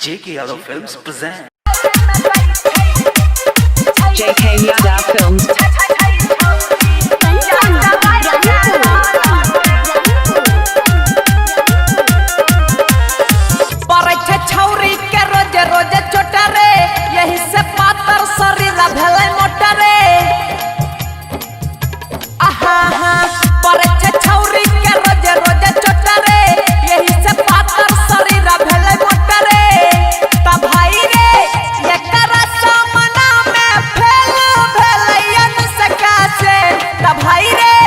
JK Yadav Films present JK Yadav Films. छौरी के रोजे रोजे चोटा रे, यही से पातर शरीर भेलै मोटा रे। आहा हा परे छे छौरी के रोजे रोजे चोटा रे, यही से पातर शरीर भेलै मोटा रे। त भाई रे एकरा सामना में फेल भेलै अनसका से। त भाई रे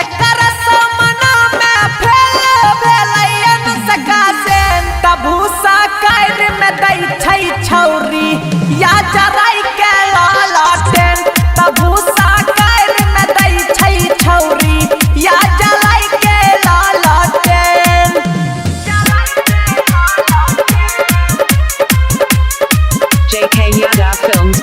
एकरा सामना में फेल भेलै अनसका से। त भूसा कायर में दै छै छौरी या जराई के लालटेन। त भूसा कायर में दै छै छौरी या जराई के लालटेन। JK Yadav Films.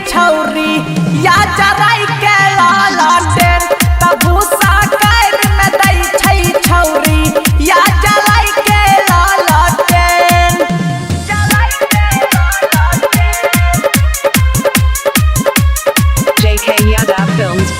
छौरी या जराई के लालटेन। त भूसा कायर में दै छै छौरी या जराई के लालटेन। JK Yadav Films.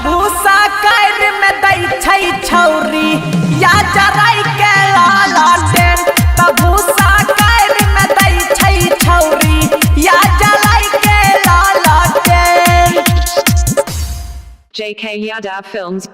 भूसा कायर में दै छै छौरी या जराई के लालटेन। त भूसा कायर में दै छै छौरी या जराई के लालटेन। JK Yadav Films.